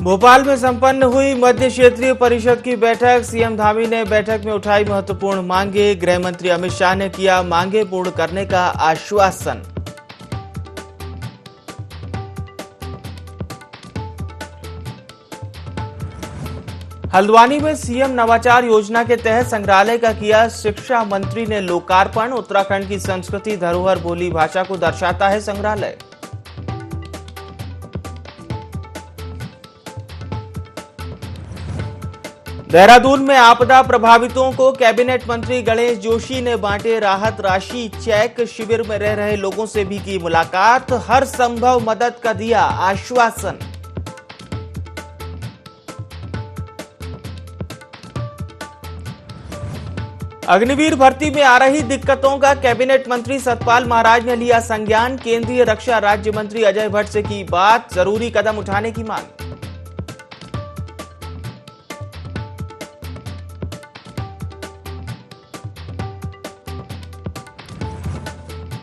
भोपाल में संपन्न हुई मध्य क्षेत्रीय परिषद की बैठक। सीएम धामी ने बैठक में उठाई महत्वपूर्ण मांगे। गृह मंत्री अमित शाह ने किया मांगे पूर्ण करने का आश्वासन। हल्द्वानी में सीएम नवाचार योजना के तहत संग्रहालय का किया शिक्षा मंत्री ने लोकार्पण। उत्तराखंड की संस्कृति, धरोहर, बोली, भाषा को दर्शाता है संग्रहालय। देहरादून में आपदा प्रभावितों को कैबिनेट मंत्री गणेश जोशी ने बांटे राहत राशि, चेक। शिविर में रह रहे लोगों से भी की मुलाकात। हर संभव मदद का दिया आश्वासन। अग्निवीर भर्ती में आ रही दिक्कतों का कैबिनेट मंत्री सतपाल महाराज ने लिया संज्ञान। केंद्रीय रक्षा राज्य मंत्री अजय भट्ट से की बात। जरूरी कदम उठाने की मांग।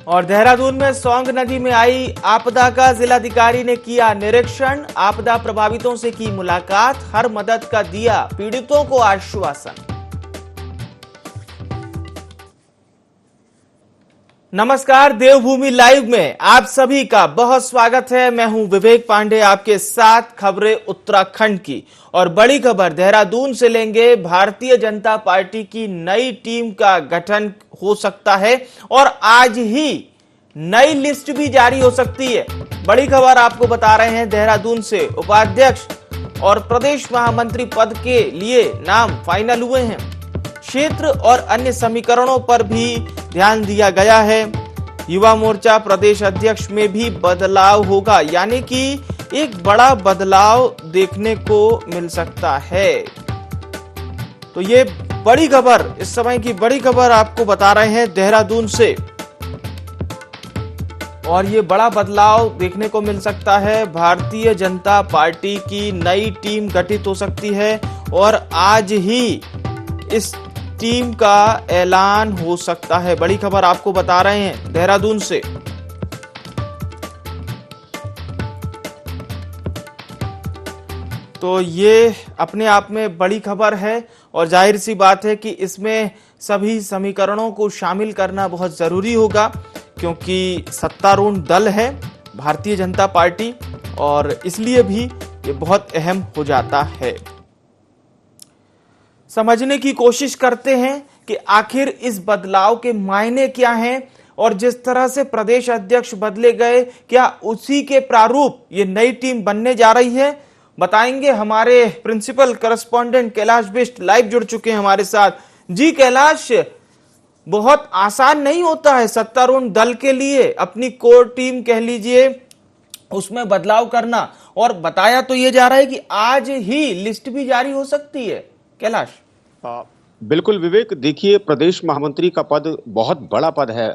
और देहरादून में सौंग नदी में आई आपदा का जिलाधिकारी ने किया निरीक्षण। आपदा प्रभावितों से की मुलाकात। हर मदद का दिया पीड़ितों को आश्वासन। नमस्कार, देवभूमि लाइव में आप सभी का बहुत स्वागत है। मैं हूं विवेक पांडे, आपके साथ खबरें उत्तराखंड की। और बड़ी खबर देहरादून से लेंगे। भारतीय जनता पार्टी की नई टीम का गठन हो सकता है और आज ही नई लिस्ट भी जारी हो सकती है। बड़ी खबर आपको बता रहे हैं देहरादून से। उपाध्यक्ष और प्रदेश महामंत्री पद के लिए नाम फाइनल हुए हैं। क्षेत्र और अन्य समीकरणों पर भी ध्यान दिया गया है। युवा मोर्चा प्रदेश अध्यक्ष में भी बदलाव होगा, यानी कि एक बड़ा बदलाव देखने को मिल सकता है। तो ये बड़ी खबर, इस समय की बड़ी खबर आपको बता रहे हैं देहरादून से। और ये बड़ा बदलाव देखने को मिल सकता है। भारतीय जनता पार्टी की नई टीम गठित हो सकती है और आज ही इस टीम का ऐलान हो सकता है। बड़ी खबर आपको बता रहे हैं देहरादून से। तो ये अपने आप में बड़ी खबर है और जाहिर सी बात है कि इसमें सभी समीकरणों को शामिल करना बहुत जरूरी होगा, क्योंकि सत्तारूढ़ दल है भारतीय जनता पार्टी और इसलिए भी ये बहुत अहम हो जाता है। समझने की कोशिश करते हैं कि आखिर इस बदलाव के मायने क्या हैं और जिस तरह से प्रदेश अध्यक्ष बदले गए, क्या उसी के प्रारूप ये नई टीम बनने जा रही है। बताएंगे हमारे principal correspondent Kailash Bisht live जुड़ चुके हैं हमारे साथ। जी कैलाश, बहुत आसान नहीं होता है सत्तारूढ़ दल के लिए अपनी कोर टीम कह लीजिए उसमें बदलाव करना, और बताया तो ये जा रहा है कि आज ही लिस्ट भी जारी हो सकती है। कैलाश। बिल्कुल विवेक, देखिए प्रदेश महामंत्री का पद बहुत बड़ा पद है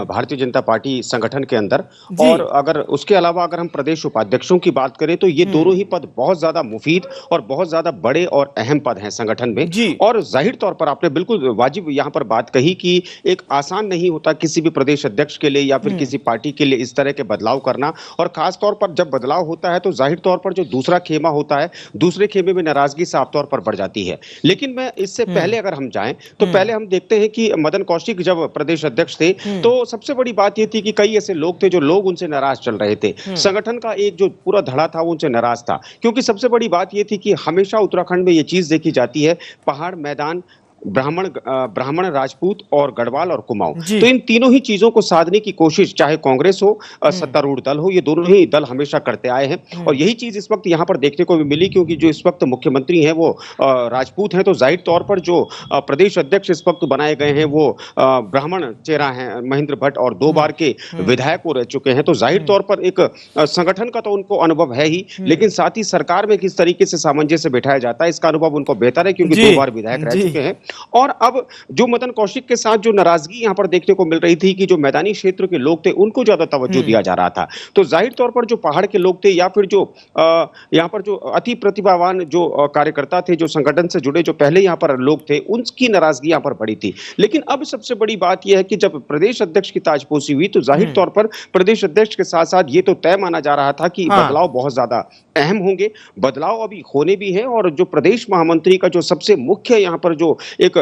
भारतीय जनता पार्टी संगठन के अंदर। और अगर उसके अलावा अगर हम प्रदेश उपाध्यक्षों की बात करें तो ये दोनों ही पद बहुत ज्यादा मुफीद और बहुत ज्यादा बड़े और अहम पद हैं संगठन में। और जाहिर तौर पर आपने बिल्कुल वाजिब यहाँ पर बात कही कि एक आसान नहीं होता किसी भी प्रदेश अध्यक्ष के लिए या फिर किसी पार्टी के लिए इस तरह के बदलाव करना। और खासतौर पर जब बदलाव होता है तो जाहिर तौर पर जो दूसरा खेमा होता है, दूसरे खेमे में नाराजगी साफ तौर पर बढ़ जाती है। लेकिन मैं इससे पहले अगर हम जाएं तो पहले हम देखते हैं कि मदन कौशिक जब प्रदेश अध्यक्ष थे तो सबसे बड़ी बात यह थी कि कई ऐसे लोग थे जो लोग उनसे नाराज चल रहे थे। संगठन का एक जो पूरा धड़ा था वो उनसे नाराज था, क्योंकि सबसे बड़ी बात यह थी कि हमेशा उत्तराखंड में ये चीज देखी जाती है, पहाड़, मैदान, ब्राह्मण, राजपूत और गढ़वाल और कुमाऊं, तो इन तीनों ही चीजं को साधने की कोशिश चाहे कांग्रेस हो, सत्तारूढ़ दल हो, ये दोनों ही दल हमेशा करते आए हैं। और यही चीज इस वक्त यहाँ पर देखने को भी मिली, क्योंकि जो इस वक्त मुख्यमंत्री हैं वो राजपूत हैं। तो जाहिर तौर पर जो प्रदेश अध्यक्ष इस वक्त बनाए गए हैं वो ब्राह्मण चेहरा है, महेंद्र भट्ट, और 2 बार के विधायक वो रह चुके हैं। तो जाहिर तौर पर एक संगठन का तो उनको अनुभव है ही, लेकिन साथ ही सरकार में किस तरीके से सामंजस्य बैठाया जाता है इसका अनुभव उनको बेहतर है, क्योंकि 2 बार विधायक रह चुके हैं। और अब जो मदन कौशिक के साथ जो नाराजगी यहाँ पर देखने को मिल रही थी कि जो मैदानी क्षेत्र के लोग थे उनको ज्यादा तवज्जो दिया जा रहा था, तो जाहिर तौर पर जो पहाड़ के लोग थे या फिर जो यहाँ पर जो अति प्रतिभावान जो कार्यकर्ता थे, जो संगठन से जुड़े जो पहले यहाँ पर लोग थे, उनकी नाराजगी यहाँ पर बड़ी थी। लेकिन अब सबसे बड़ी बात यह है कि जब प्रदेश अध्यक्ष की ताजपोशी हुई तो जाहिर तौर पर प्रदेश अध्यक्ष के साथ साथ ये तो तय माना जा रहा था कि बदलाव बहुत ज्यादा अहम होंगे, बदलाव अभी होने भी है। और जो प्रदेश महामंत्री का जो सबसे मुख्य यहाँ पर जो एक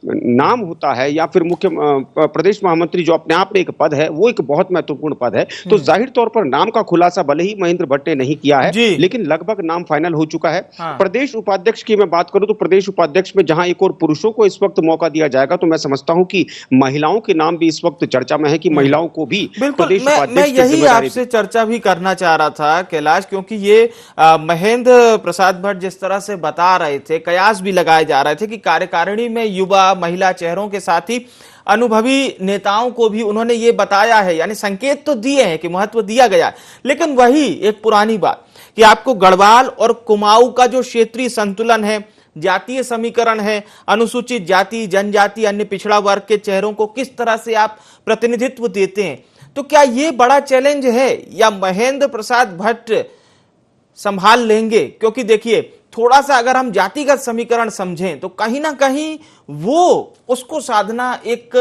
नाम होता है या फिर मुख्य प्रदेश महामंत्री जो अपने आप में एक पद है, वो एक बहुत महत्वपूर्ण पद है। तो जाहिर तौर पर नाम का खुलासा भले ही महेंद्र भट्ट ने नहीं किया है, लेकिन लगभग नाम फाइनल हो चुका है। प्रदेश उपाध्यक्ष की मैं बात करूं तो प्रदेश उपाध्यक्ष में जहां एक और पुरुषों को इस वक्त मौका दिया जाएगा, तो मैं समझता हूं कि महिलाओं के नाम भी इस वक्त चर्चा में है कि महिलाओं को भी प्रदेश उपाध्यक्ष। मैं यही आपसे चर्चा भी करना चाह रहा था कैलाश, क्योंकि ये महेंद्र प्रसाद भट्ट जिस तरह से बता रहे थे, कयास भी लगाए जा रहे थे कि कार्यकारिणी में युवा महिला चेहरों के साथ ही अनुभवी नेताओं को भी उन्होंने ये बताया है, यानी संकेत तो दिए हैं कि महत्व दिया गया है। लेकिन वही एक पुरानी बात कि आपको गढ़वाल और कुमाऊं का जो क्षेत्रीय संतुलन है, जातीय समीकरण है, अनुसूचित जाति, जनजाति, अन्य पिछड़ा वर्ग के चेहरों को किस तरह से आप प्रतिनिधित्व देते हैं, तो क्या ये बड़ा चैलेंज है या महेंद्र प्रसाद भट्ट संभाल लेंगे? क्योंकि देखिए, थोड़ा सा अगर हम जातिगत समीकरण समझें तो कहीं ना कहीं वो उसको साधना एक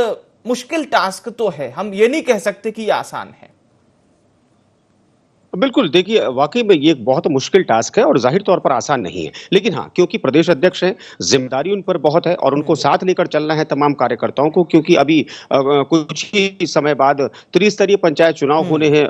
मुश्किल टास्क तो है, हम ये नहीं कह सकते कि ये आसान है। बिल्कुल, देखिए वाकई में ये एक बहुत मुश्किल टास्क है और जाहिर तौर पर आसान नहीं है। लेकिन हाँ, क्योंकि प्रदेश अध्यक्ष हैं, जिम्मेदारी उन पर बहुत है और उनको साथ लेकर चलना है तमाम कार्यकर्ताओं को, क्योंकि अभी कुछ ही समय बाद त्रिस्तरीय पंचायत चुनाव होने हैं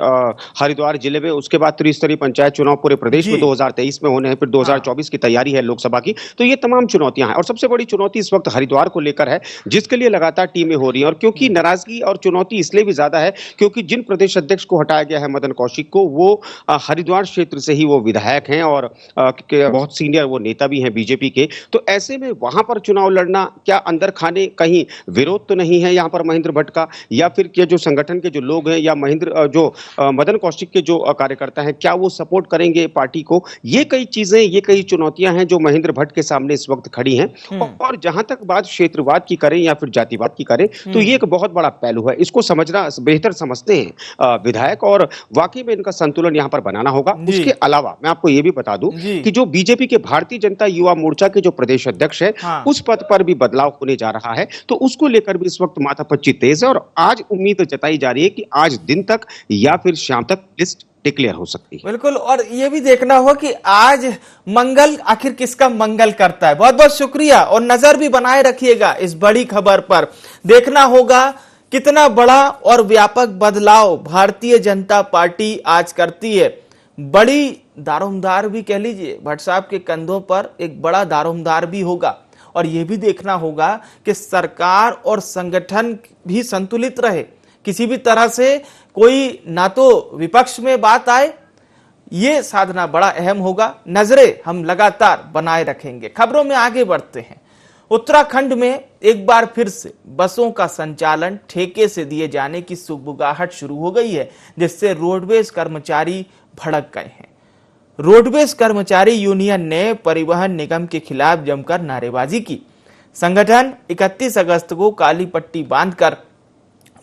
हरिद्वार जिले में। उसके बाद त्रिस्तरीय पंचायत चुनाव पूरे प्रदेश में 2023 में होने हैं, फिर 2024 की तैयारी है लोकसभा की। तो ये तमाम चुनौतियां हैं और सबसे बड़ी चुनौती इस वक्त हरिद्वार को लेकर है, जिसके लिए लगातार टीमें हो रही हैं। और क्योंकि नाराजगी और चुनौती इसलिए भी ज्यादा है क्योंकि जिन प्रदेश अध्यक्ष को हटाया गया है मदन कौशिक को, वो हरिद्वार क्षेत्र से ही वो विधायक हैं और बहुत सीनियर वो नेता भी हैं बीजेपी के। तो ऐसे में वहां पर चुनाव लड़ना, क्या अंदर खाने कहीं विरोध तो नहीं है यहाँ पर महेंद्र भट्ट का, या फिर क्या जो संगठन के जो लोग हैं या मदन कौशिक के जो कार्यकर्ता हैं, क्या वो सपोर्ट करेंगे पार्टी को? ये कई चीजें, ये कई चुनौतियां हैं जो महेंद्र भट्ट के सामने इस वक्त खड़ी हैं। और जहां तक बात क्षेत्रवाद की करें या फिर जातिवाद की करें, तो ये एक बहुत बड़ा पहलू है, इसको समझना बेहतर समझते हैं विधायक, और वाकई में इनका संतुलन यहाँ पर बनाना होगा। उसके अलावा मैं आपको ये भी बता दूं कि जो बीजेपी के भारतीय जनता युवा मोर्चा के जो प्रदेश अध्यक्ष है, उस पद पर भी बदलाव होने जा रहा है, तो उसको लेकर भी इस वक्त माथापच्ची तेज है। और आज उम्मीद जताई जा रही है कि आज दिन तक या फिर शाम तक लिस्ट डिक्लेयर हो सकती है। बिल्कुल, और ये भी देखना होगा कि आज मंगल आखिर किसका मंगल करता है। बहुत बहुत शुक्रिया और नजर भी बनाए रखिएगा इस बड़ी खबर पर। देखना होगा कितना बड़ा और व्यापक बदलाव भारतीय जनता पार्टी आज करती है। बड़ी दारोमदार भी कह लीजिए, भट्ट साहब के कंधों पर एक बड़ा दारोमदार भी होगा। और यह भी देखना होगा कि सरकार और संगठन भी संतुलित रहे, किसी भी तरह से कोई ना तो विपक्ष में बात आए, ये साधना बड़ा अहम होगा। नजरें हम लगातार बनाए रखेंगे। खबरों में आगे बढ़ते हैं। उत्तराखंड में एक बार फिर से बसों का संचालन ठेके से दिए जाने की सुगबुगाहट शुरू हो गई है, जिससे रोडवेज कर्मचारी भड़क गए हैं। रोडवेज कर्मचारी यूनियन ने परिवहन निगम के खिलाफ जमकर नारेबाजी की। संगठन 31 अगस्त को काली पट्टी बांधकर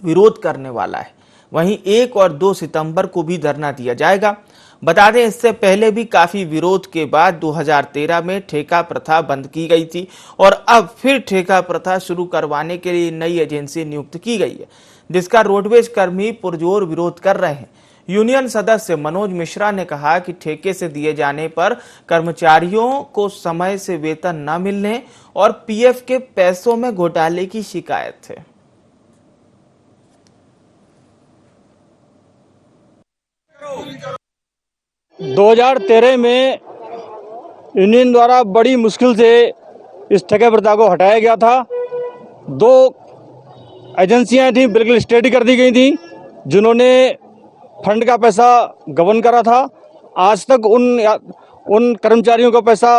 विरोध करने वाला है। वहीं 1 और 2 सितंबर को भी धरना दिया जाएगा। बता दें, इससे पहले भी काफी विरोध के बाद 2013 में ठेका प्रथा बंद की गई थी और अब फिर ठेका प्रथा शुरू करवाने के लिए नई एजेंसी नियुक्त की गई है, जिसका रोडवेज कर्मी पुरजोर विरोध कर रहे हैं। यूनियन सदस्य मनोज मिश्रा ने कहा कि ठेके से दिए जाने पर कर्मचारियों को समय से वेतन न मिलने और पीएफ के पैसों में घोटाले की शिकायत है। – 2013 में यूनियन द्वारा बड़ी मुश्किल से इस ठेका प्रथा को हटाया गया था। 2 एजेंसियां थी, बिल्कुल स्टडी कर दी गई थी, जिन्होंने फंड का पैसा गबन करा था। आज तक उन कर्मचारियों का पैसा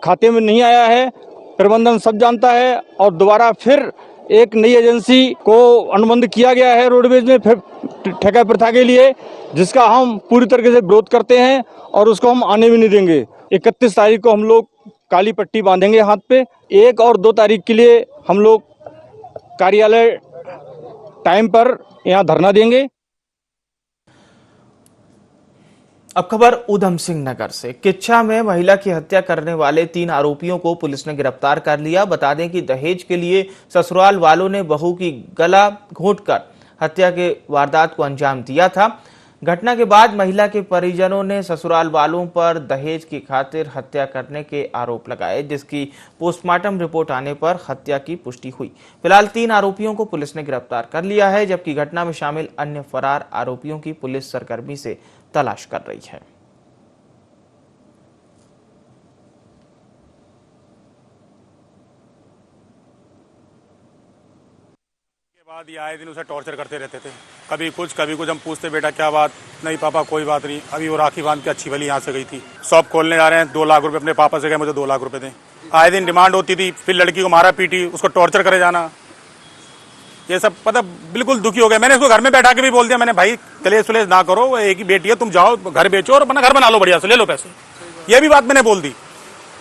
खाते में नहीं आया है, प्रबंधन सब जानता है। और दोबारा फिर एक नई एजेंसी को अनुबंध किया गया है रोडवेज में फिर ठेका प्रथा के लिए, जिसका हम पूरी तरीके से विरोध करते हैं और उसको हम आने भी नहीं देंगे। 31 तारीख को हम लोग काली पट्टी बांधेंगे हाथ पे। 1 और 2 तारीख के लिए हम लोग कार्यालय टाइम पर यहाँ धरना देंगे। अब खबर ऊधम सिंह नगर से। किच्छा में महिला की हत्या करने वाले 3 आरोपियों को पुलिस ने गिरफ्तार कर लिया। बता दें कि दहेज के लिए ससुराल वालों ने बहू की गला घोंटकर हत्या के वारदात को अंजाम दिया था। घटना के बाद महिला के परिजनों ने ससुराल वालों पर दहेज की खातिर हत्या करने के आरोप लगाए, जिसकी पोस्टमार्टम रिपोर्ट आने पर हत्या की पुष्टि हुई। फिलहाल 3 आरोपियों को पुलिस ने गिरफ्तार कर लिया है, जबकि घटना में शामिल अन्य फरार आरोपियों की पुलिस सरगर्मी से तलाश कर रही है। बाद ये आए दिन उसे टॉर्चर करते रहते थे, कभी कुछ हम पूछते बेटा क्या बात, नहीं पापा कोई बात नहीं। अभी वो राखी बांध के अच्छी भली यहाँ से गई थी। शॉप खोलने जा रहे हैं, 2 लाख रुपए अपने पापा से गए, मुझे 2 लाख रुपए दें। आए दिन डिमांड होती थी, फिर लड़की को मारा पीटी, उसको टॉर्चर करे जाना, ये सब पता बिल्कुल दुखी हो गया। मैंने उसको घर में बैठा के भी बोल दिया, मैंने भाई कलेश वलेश ना करो, वो एक ही बेटी है, तुम जाओ घर बेचो और अपना घर बना लो बढ़िया से, ले लो पैसे, ये भी बात मैंने बोल दी।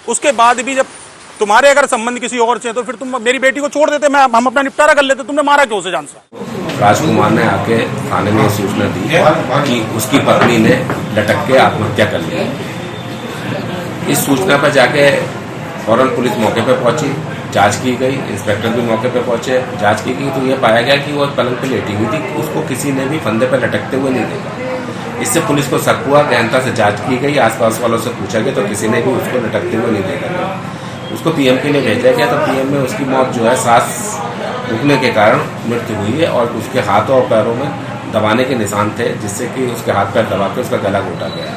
उसके बाद भी जब तुम्हारे अगर संबंध किसी और से तो फिर तुम मेरी बेटी को छोड़ देते, हम अपना निपटारा कर लेते, तुमने मारा क्यों उसे जान सा? राजकुमार ने आके थाने में सूचना दी कि उसकी पत्नी ने लटक के आत्महत्या कर ली। इस सूचना पर जाके फौरन पुलिस मौके पर पहुंची, जांच की गई, इंस्पेक्टर भी मौके पर पहुंचे, जांच की गई तो यह पाया गया कि वो पलंग पर लेटी हुई थी, उसको किसी ने भी फंदे पर लटकते हुए नहीं देखा। इससे पुलिस को शक हुआ, गहनता से जांच की गई, आसपास वालों से पूछा गया तो किसी ने भी उसको लटकते हुए नहीं देखा। उसको पीएम के लिए भेजा गया तो पीएम में उसकी मौत जो है सांस रुकने के कारण मृत्यु हुई है और उसके हाथों और पैरों में दबाने के निशान थे, जिससे कि उसके हाथ पैर दबा के उसका गला घोटा गया।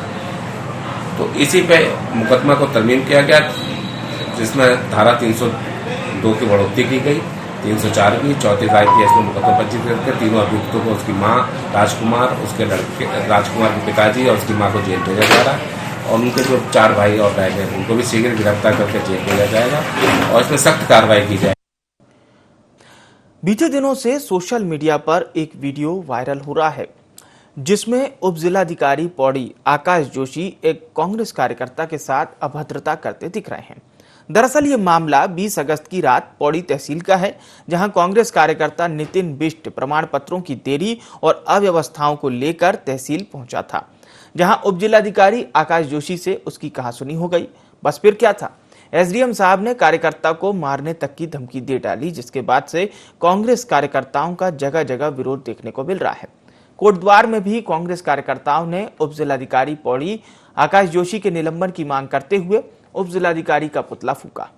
तो इसी पे मुकदमा को तरमीम किया गया, जिसमें धारा 302 की बढ़ोतरी की गई, 304 की 34 IPS में मुकदमा पंजीकृत कर तीनों अभियुक्तों को, उसकी मां राजकुमार, उसके लड़के राजकुमार के पिताजी और उसकी मां को जेल भेजा जा रहा है और उनके जो 4 भाई और बहन हैं उनको भी शीघ्र गिरफ्तार करके जेल भेजा जाएगा और इसमें सख्त कार्रवाई की जाएगी। बीते दिनों से सोशल मीडिया पर एक वीडियो वायरल हो रहा है, जिसमें उप जिलाधिकारी पौड़ी आकाश जोशी एक कांग्रेस कार्यकर्ता के साथ अभद्रता करते दिख रहे हैं। दरअसल ये मामला 20 अगस्त की रात पौड़ी तहसील का है, जहां कांग्रेस कार्यकर्ता नितिन बिष्ट प्रमाण पत्रों की देरी और अव्यवस्थाओं को लेकर तहसील पहुंचा था, जहां उप जिलाधिकारी आकाश जोशी से उसकी कहासुनी हो गई। बस फिर क्या था, एसडीएम साहब ने कार्यकर्ता को मारने तक की धमकी दे डाली, जिसके बाद से कांग्रेस कार्यकर्ताओं का जगह जगह विरोध देखने को मिल रहा है। कोटद्वार में भी कांग्रेस कार्यकर्ताओं ने उप जिलाधिकारी पौड़ी आकाश जोशी के निलंबन की मांग करते हुए उप जिलाधिकारी का पुतला फूका।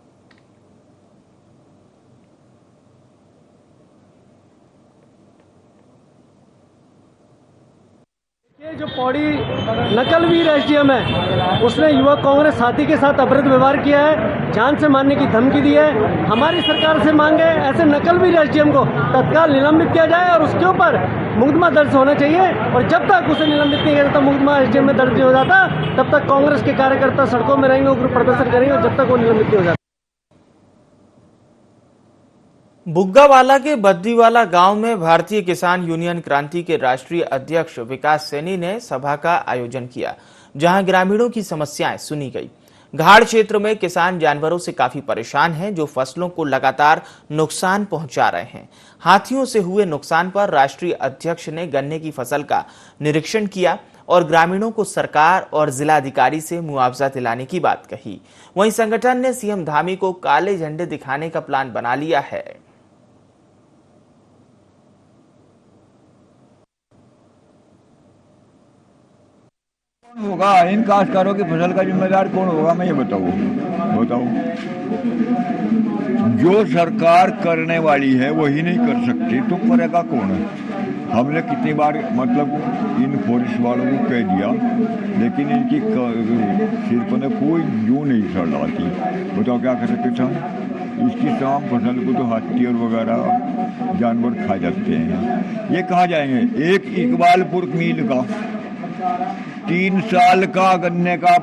ये जो पौड़ी नकलवीर एसडीएम है, उसने युवक कांग्रेस साथी के साथ अपराध व्यवहार किया है, जान से मारने की धमकी दी है। हमारी सरकार से मांग है ऐसे नकलवीर एसडीएम को तत्काल निलंबित किया जाए और उसके ऊपर मुकदमा दर्ज होना चाहिए। और जब तक उसे निलंबित नहीं किया जाता, मुकदमा एसडीएम में दर्ज नहीं हो जाता, तब तक कांग्रेस के कार्यकर्ता सड़कों में रहेंगे, उग्र प्रदर्शन करेंगे जब तक वो निलंबित नहीं हो जाता। बुग्गावाला के बद्दीवाला गांव में भारतीय किसान यूनियन क्रांति के राष्ट्रीय अध्यक्ष विकास सैनी ने सभा का आयोजन किया, जहां ग्रामीणों की समस्याएं सुनी गई। घाड़ क्षेत्र में किसान जानवरों से काफी परेशान हैं, जो फसलों को लगातार नुकसान पहुंचा रहे हैं। हाथियों से हुए नुकसान पर राष्ट्रीय अध्यक्ष ने गन्ने की फसल का निरीक्षण किया और ग्रामीणों को सरकार और जिलाधिकारी से मुआवजा दिलाने की बात कही। वहीं संगठन ने सीएम धामी को काले झंडे दिखाने का प्लान बना लिया है। होगा इन काश्तकारों की फसल का जिम्मेदार कौन होगा, मैं ये बताऊं। जो सरकार करने वाली है वही नहीं कर सकती तो करेगा कौन? हमने कितनी बार मतलब इन फॉरेस्ट वालों को कह दिया, लेकिन इनकी सिर ने कोई जू नहीं सड़ाती। बताओ क्या कर सकते थे? इसकी तमाम फसल को तो हाथी और वगैरह जानवर खा जाते हैं। ये कहाँ जाएंगे? एक इकबालपुर मील का 3 साल का गन्ने का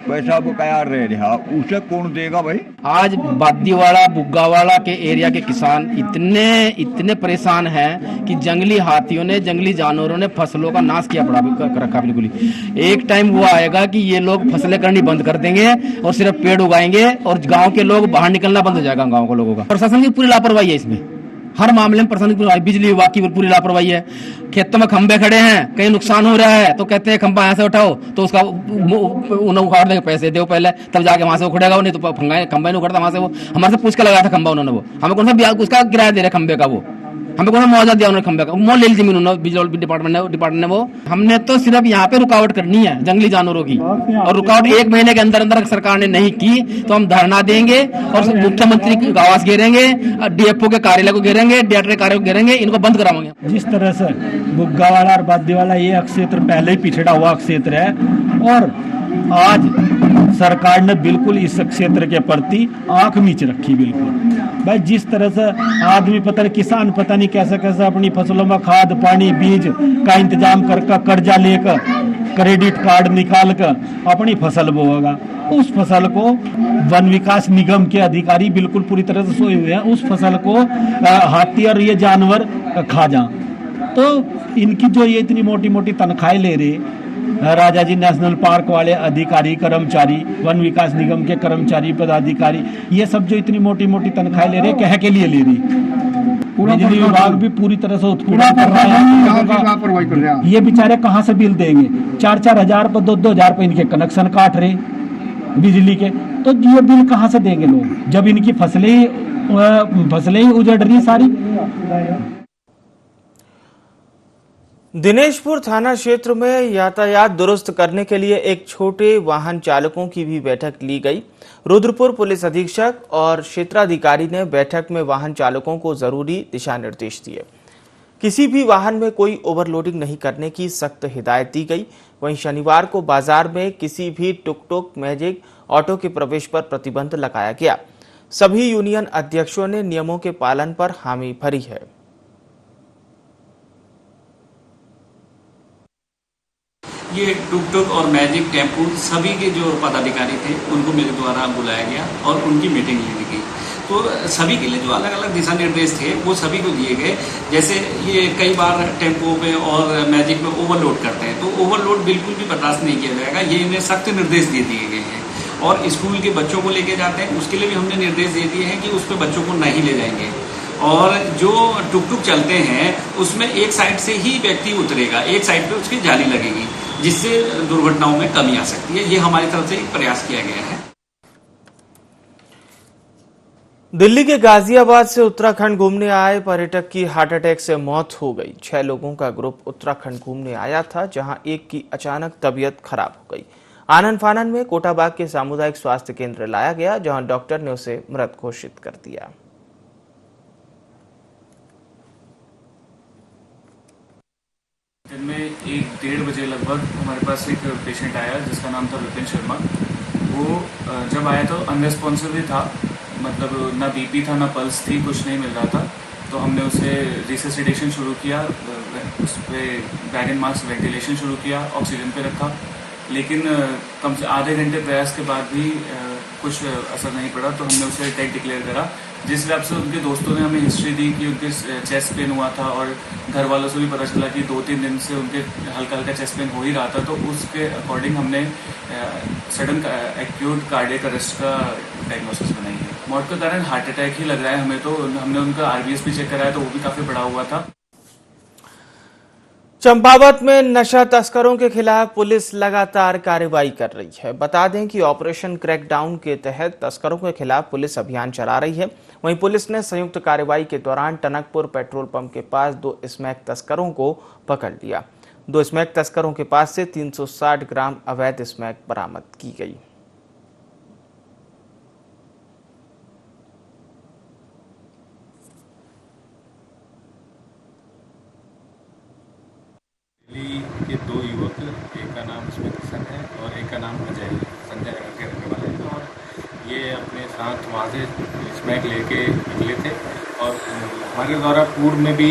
पैसा बकाया रह रहा, उसे कौन देगा भाई? आज बादीवाड़ा बुग्गावाड़ा के एरिया के किसान इतने परेशान हैं कि जंगली हाथियों ने, जंगली जानवरों ने फसलों का नाश किया पड़ा कर रखा बिल्कुल ही। एक टाइम वो आएगा कि ये लोग फसलें करनी बंद कर देंगे और सिर्फ पेड़ उगाएंगे और गांव के लोग बाहर निकलना बंद हो जाएगा। गांव के लोगों का, प्रशासन की पूरी लापरवाही है इसमें, हर मामले में प्रशासन की, बिजली विभाग की पूरी लापरवाही है। खेतों में खंबे खड़े हैं, कहीं नुकसान हो रहा है तो कहते हैं खंबा यहाँ से उठाओ, तो उसका उन्हें उखाड़ने के पैसे दो पहले, तब जाके वहां से उखड़ेगा वो, नहीं तो खंबा नहीं उखड़ता वहां से। वो हमारे से पूछ के लगाया था खंबा उन्होंने, वो हमें कौन सा उसका किराया दे रहे खंबे का, वो हमें कौन सा मुआवजा दिया उन्होंने खंबे का, मोल ले ली जमीन उन्होंने बिजली डिपार्टमेंट ने। वो हमने तो सिर्फ यहाँ पे रुकावट करनी है जंगली जानवरों की, और रुकावट 1 महीने के अंदर अंदर सरकार ने नहीं की तो हम धरना देंगे और मुख्यमंत्री का आवास घेरेंगे, डीएफओ के कार्यालय को घेरेंगे, डीआरटी कार्यालय को घेरेंगे, इनको बंद कराएंगे। जिस तरह से बुग्गावाड़ा और बादीवाड़ा ये क्षेत्र पहले ही पिछड़ा हुआ क्षेत्र है, और आज सरकार ने बिल्कुल इस क्षेत्र के प्रति आंख मीच रखी। बिल्कुल भाई, जिस तरह से आदमी पता नहीं, किसान पता नहीं कैसे कैसे अपनी फसलों में खाद पानी बीज का इंतजाम करके, कर्जा लेकर, क्रेडिट कार्ड निकाल कर अपनी फसल बोएगा। उस फसल को वन विकास निगम के अधिकारी बिल्कुल पूरी तरह से सोए हुए हैं, उस फसल को हाथी और ये जानवर खा जाए। तो इनकी जो ये इतनी मोटी मोटी तनख्वाहें ले रहे राजाजी नेशनल पार्क वाले अधिकारी कर्मचारी, वन विकास निगम के कर्मचारी पदाधिकारी, ये सब जो इतनी मोटी मोटी तनख्वाहें ले रहे, कह के लिए ले रही। बिजली विभाग भी पूरी तरह से उत्पीड़न कर रहा है। ये बेचारे कहाँ से बिल देंगे? 4-4 हजार पर 2-2 हजार पर इनके कनेक्शन काट रहे बिजली के, तो ये बिल कहाँ से देंगे लोग, जब इनकी फसलें ही उजड़ रही सारी। दिनेशपुर थाना क्षेत्र में यातायात दुरुस्त करने के लिए एक छोटे वाहन चालकों की भी बैठक ली गई। रुद्रपुर पुलिस अधीक्षक और क्षेत्राधिकारी ने बैठक में वाहन चालकों को जरूरी दिशा निर्देश दिए। किसी भी वाहन में कोई ओवरलोडिंग नहीं करने की सख्त हिदायत दी गई। वहीं शनिवार को बाजार में किसी भी टुक टुक, मैजिक, ऑटो के प्रवेश पर प्रतिबंध लगाया गया। सभी यूनियन अध्यक्षों ने नियमों के पालन पर हामी भरी है। ये टुक टुक और मैजिक टेम्पू सभी के जो पदाधिकारी थे उनको मेरे द्वारा बुलाया गया और उनकी मीटिंग ली गई। तो सभी के लिए जो अलग अलग दिशा निर्देश थे वो सभी को दिए गए। जैसे ये कई बार टेम्पो पे और मैजिक में ओवरलोड करते हैं, तो ओवरलोड बिल्कुल भी बर्दाश्त नहीं किया जाएगा, ये इन्हें सख्त निर्देश दे दिए गए हैं। और स्कूल के बच्चों को लेके जाते हैं, उसके लिए भी हमने निर्देश दे दिए हैं कि उस पर बच्चों को नहीं ले जाएंगे। और जो टुक टुक चलते हैं उसमें एक साइड से ही व्यक्ति उतरेगा, एक साइड पे उसकी जाली लगेगी, जिससे दुर्घटनाओं में कमी आ सकती है। ये हमारी तरफ से एक प्रयास किया गया है। दिल्ली के गाजियाबाद से उत्तराखंड घूमने आए पर्यटक की हार्ट अटैक से मौत हो गई। 6 लोगों का ग्रुप उत्तराखंड घूमने आया था, जहां एक की अचानक तबीयत खराब हो गई। आनन फानन में कोटाबाग के सामुदायिक स्वास्थ्य केंद्र लाया गया, जहां डॉक्टर ने उसे मृत घोषित कर दिया। दिन में 1-1:30 बजे लगभग हमारे पास एक पेशेंट आया जिसका नाम था विपिन शर्मा। वो जब आया तो अनरेस्पॉन्सिव ही था, मतलब ना बीपी था ना पल्स थी, कुछ नहीं मिल रहा था। तो हमने उसे रिससिटेशन शुरू किया, उस पर बैग एंड मास्क वेंटिलेशन शुरू किया, ऑक्सीजन पे रखा, लेकिन कम से आधे घंटे प्रयास के बाद भी कुछ असर नहीं पड़ा। तो हमने उसे डेड डिक्लेयर करा। जिस हिसाब से उनके दोस्तों ने हमें हिस्ट्री दी कि उनके चेस्ट पेन हुआ था, और घर वालों से भी पता चला कि 2-3 दिन से उनके हल्का हल्का चेस्ट पेन हो ही रहा था, तो उसके अकॉर्डिंग हमने सडन एक्यूट कार्डियक अरेस्ट का डायग्नोसिस बनाई है। मौत का कारण हार्ट अटैक ही लग रहा है हमें। तो हमने उनका आरबीएस भी चेक कराया तो वो भी काफी बढ़ा हुआ था। चंपावत में नशा तस्करों के खिलाफ पुलिस लगातार कार्रवाई कर रही है। बता दें कि ऑपरेशन क्रैकडाउन के तहत तस्करों के खिलाफ पुलिस अभियान चला रही है। वहीं पुलिस ने संयुक्त कार्रवाई के दौरान टनकपुर पेट्रोल पंप के पास 2 स्मैक तस्करों को पकड़ लिया। 2 स्मैक तस्करों के पास से 360 ग्राम अवैध स्मैक बरामद की गई। के 2 युवक, एक का नाम स्मित किशन है और एक का नाम अजय संजय नगर के रहने वाले हैं, और ये अपने साथ वहाँ से स्मैक लेके निकले थे। और हमारे द्वारा पूर्व में भी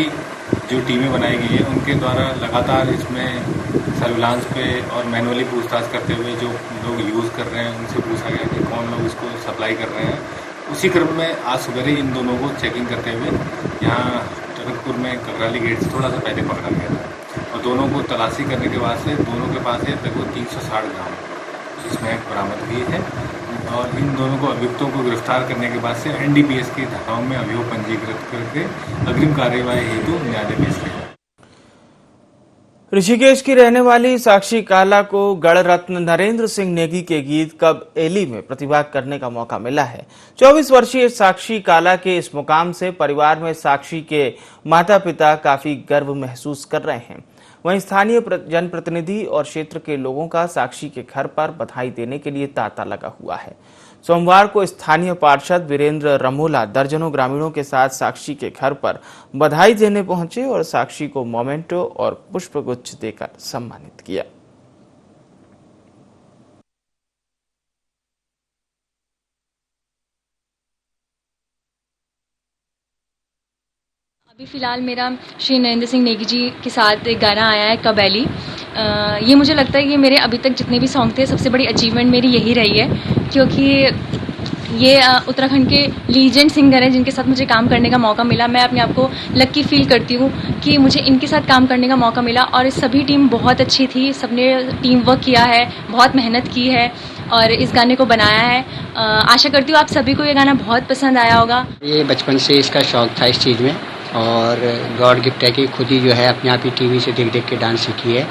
जो टीमें बनाई गई हैं उनके द्वारा लगातार इसमें सर्विलांस पे और मैनुअली पूछताछ करते हुए जो लोग यूज़ कर रहे हैं उनसे पूछा गया कि कौन लोग इसको सप्लाई कर रहे हैं। उसी क्रम में आज सवेरे इन दोनों को चेकिंग करते हुए यहाँ टरकपुर में ककराली गेट से थोड़ा सा पहले पकड़ा गया था और दोनों को तलाशी करने के बाद से दोनों के पास है लगभग 360 ग्राम इसमें बरामदगी है और इन दोनों को अभियुक्तों को गिरफ्तार करने के बाद से NDPS की धाराओं में अभियोग पंजीकृत करके अग्रिम कार्यवाही हेतु न्यायालय पेश किया। ऋषिकेश की रहने वाली साक्षी काला को गढ़ रत्न नरेंद्र सिंह नेगी के गीत कब एली में प्रतिभाग करने का मौका मिला है। 24 वर्षीय साक्षी काला के इस मुकाम से परिवार में साक्षी के माता पिता काफी गर्व महसूस कर रहे हैं। वहीं स्थानीय जनप्रतिनिधि और क्षेत्र के लोगों का साक्षी के घर पर बधाई देने के लिए तांता लगा हुआ है। सोमवार को स्थानीय पार्षद वीरेंद्र रमोला दर्जनों ग्रामीणों के साथ साक्षी के घर पर बधाई देने पहुंचे और साक्षी को मोमेंटो और पुष्पगुच्छ देकर सम्मानित किया। अभी फ़िलहाल मेरा श्री नरेंद्र सिंह नेगी जी के साथ एक गाना आया है कब एली। ये मुझे लगता है कि मेरे अभी तक जितने भी सॉन्ग थे सबसे बड़ी अचीवमेंट मेरी यही रही है, क्योंकि ये उत्तराखंड के लीजेंड सिंगर हैं जिनके साथ मुझे काम करने का मौका मिला। मैं अपने आप को लकी फील करती हूँ कि मुझे इनके साथ काम करने का मौका मिला और सभी टीम बहुत अच्छी थी, सबने टीम वर्क किया है, बहुत मेहनत की है और इस गाने को बनाया है। आशा करती हूँ आप सभी को ये गाना बहुत पसंद आया होगा। ये बचपन से इसका शौक था इस चीज़ में और गॉड गिफ्ट है कि खुद ही जो है अपने आप ही टीवी से देख देख के डांस सीखी है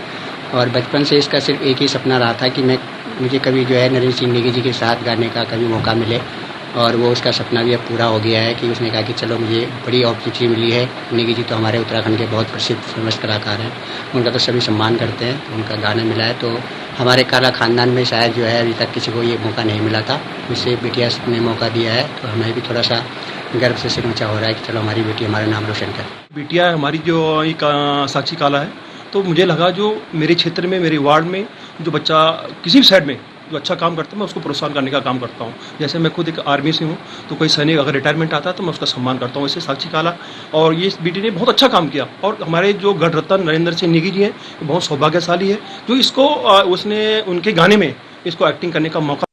और बचपन से इसका सिर्फ एक ही सपना रहा था कि मुझे कभी जो है नरेंद्र सिंह नेगी जी के साथ गाने का कभी मौका मिले और वो उसका सपना भी अब पूरा हो गया है कि उसने कहा कि चलो मुझे बड़ी अपॉर्चुनिटी मिली है। नेगी जी तो हमारे उत्तराखंड के बहुत प्रसिद्ध फेमस कलाकार हैं, उनका तो सभी सम्मान करते हैं, उनका गाना मिला है तो हमारे काला खानदान में शायद जो है अभी तक किसी को ये मौका नहीं मिला था। इससे बिटिया ने मौका दिया है तो हमें भी थोड़ा सा गर्व से सिर ऊंचा हो रहा है कि चलो हमारी बेटी हमारा नाम रोशन करे। बिटिया हमारी जो साक्षी काला है तो मुझे लगा जो मेरे क्षेत्र में मेरे वार्ड में जो बच्चा किसी भी साइड में जो अच्छा काम करता है मैं उसको प्रोत्साहन करने का काम करता हूँ। जैसे मैं खुद एक आर्मी से हूँ तो कोई सैनिक अगर रिटायरमेंट आता है तो मैं उसका सम्मान करता हूँ। वैसे साक्षी काला और ये बेटी ने बहुत अच्छा काम किया और हमारे जो गढ़ रत्न नरेंद्र सिंह नेगी जी हैं बहुत सौभाग्यशाली है जो इसको उसने उनके गाने में इसको एक्टिंग करने का मौका।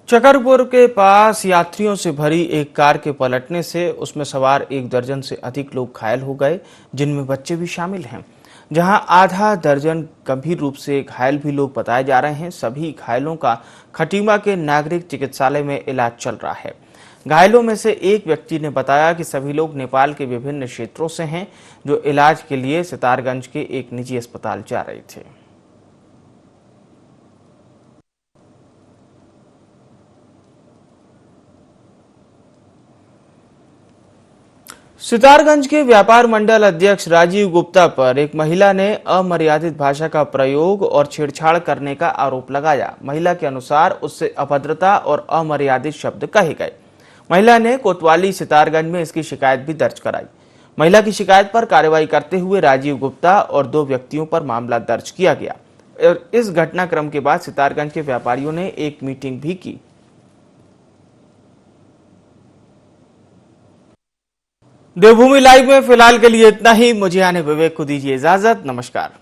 चकरपुर के पास यात्रियों से भरी एक कार के पलटने से उसमें सवार 1 दर्जन से अधिक लोग घायल हो गए, जिनमें बच्चे भी शामिल हैं। जहां आधा दर्जन गंभीर रूप से घायल भी लोग बताए जा रहे हैं। सभी घायलों का खटीमा के नागरिक चिकित्सालय में इलाज चल रहा है। घायलों में से एक व्यक्ति ने बताया कि सभी लोग नेपाल के विभिन्न क्षेत्रों से हैं जो इलाज के लिए सितारगंज के एक निजी अस्पताल जा रहे थे। सितारगंज के व्यापार मंडल अध्यक्ष राजीव गुप्ता पर एक महिला ने अमर्यादित भाषा का प्रयोग और छेड़छाड़ करने का आरोप लगाया। महिला के अनुसार उससे अभद्रता और अमर्यादित शब्द कहे गए। महिला ने कोतवाली सितारगंज में इसकी शिकायत भी दर्ज कराई। महिला की शिकायत पर कार्रवाई करते हुए राजीव गुप्ता और 2 व्यक्तियों पर मामला दर्ज किया गया। और इस घटनाक्रम के बाद सितारगंज के व्यापारियों ने एक मीटिंग भी की। देवभूमि लाइव में फिलहाल के लिए इतना ही। मुझे आने विवेक को दीजिए इजाजत। नमस्कार।